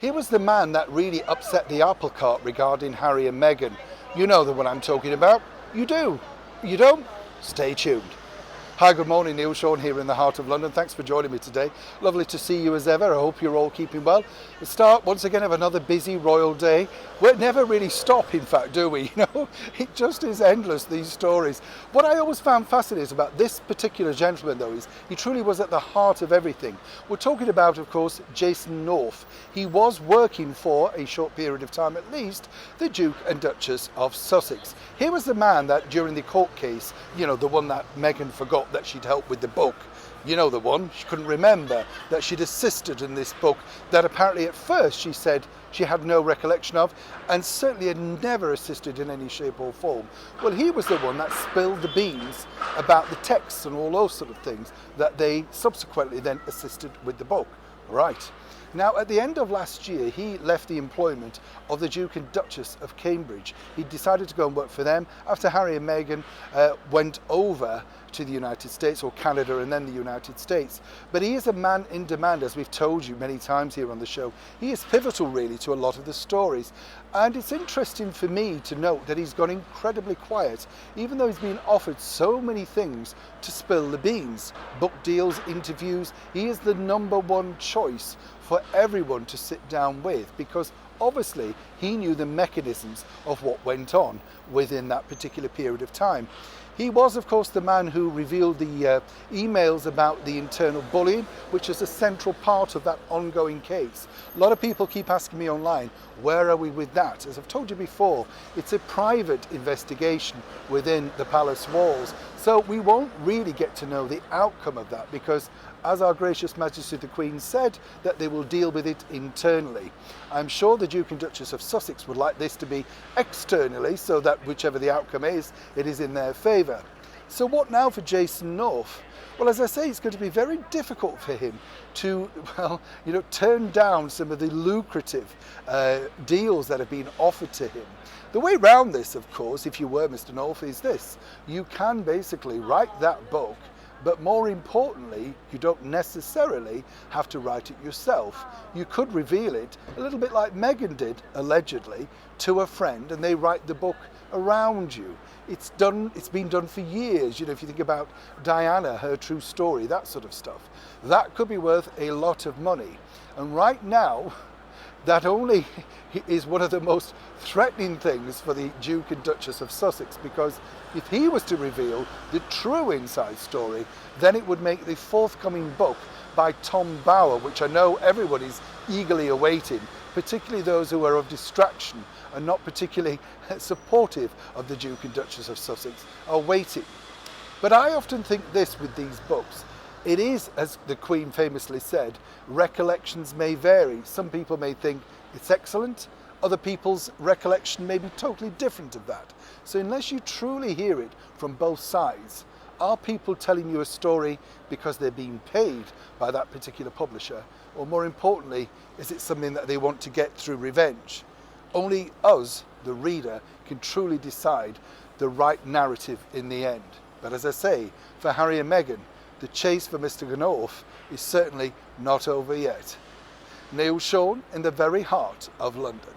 He was the man that really upset the apple cart regarding Harry and Meghan. You know the one I'm talking about. You do. You don't? Stay tuned. Hi, good morning. Neil Sean here in the heart of London. Thanks for joining me today. Lovely to see you as ever. I hope you're all keeping well. We start once again of another busy royal day. We never really stop, in fact, do we? You know, it just is endless, these stories. What I always found fascinating about this particular gentleman, though, is he truly was at the heart of everything. We're talking about, of course, Jason North. He was working for a short period of time, at least, the Duke and Duchess of Sussex. He was the man that during the court case, you know, the one that Meghan forgot that she'd helped with the book. You know the one, she couldn't remember that she'd assisted in this book that apparently at first she said she had no recollection of and certainly had never assisted in any shape or form. Well, he was the one that spilled the beans about the texts and all those sort of things that they subsequently then assisted with the book. Right. Now, at the end of last year, he left the employment of the Duke and Duchess of Cambridge. He decided to go and work for them after Harry and Meghan went over to the United States, or Canada and then the United States. But he is a man in demand, as we've told you many times here on the show. He is pivotal really to a lot of the stories. And it's interesting for me to note that he's gone incredibly quiet, even though he's been offered so many things to spill the beans. Book deals, interviews. He is the #1 choice for everyone to sit down with, because obviously he knew the mechanisms of what went on within that particular period of time. He was, of course, the man who revealed the emails about the internal bullying, which is a central part of that ongoing case. A lot of people keep asking me online, where are we with that? As I've told you before, it's a private investigation within the palace walls. So we won't really get to know the outcome of that because, as our gracious Majesty the Queen said, that they will deal with it internally. I'm sure the Duke and Duchess of Sussex would like this to be externally so that whichever the outcome is, it is in their favour. So what now for Jason North? Well, as I say, it's going to be very difficult for him to, well, you know, turn down some of the lucrative deals that have been offered to him. The way around this, of course, if you were Mr. North, is this. You can basically write that book, but more importantly, you don't necessarily have to write it yourself. You could reveal it, a little bit like Meghan did, allegedly, to a friend, and they write the book around you. It's been done for years. You know, if you think about Diana, her true story, that sort of stuff. That could be worth a lot of money. And right now, that only is one of the most threatening things for the Duke and Duchess of Sussex, because if he was to reveal the true inside story, then it would make the forthcoming book by Tom Bower, which I know everyone is eagerly awaiting, particularly those who are of distraction and not particularly supportive of the Duke and Duchess of Sussex, are waiting. But I often think this with these books. It is, as the Queen famously said, recollections may vary. Some people may think it's excellent, other people's recollection may be totally different of that. So unless you truly hear it from both sides, are people telling you a story because they're being paid by that particular publisher? Or more importantly, is it something that they want to get through revenge? Only us, the reader, can truly decide the right narrative in the end. But as I say, for Harry and Meghan, the chase for Mr. North is certainly not over yet. Neil Sean in the very heart of London.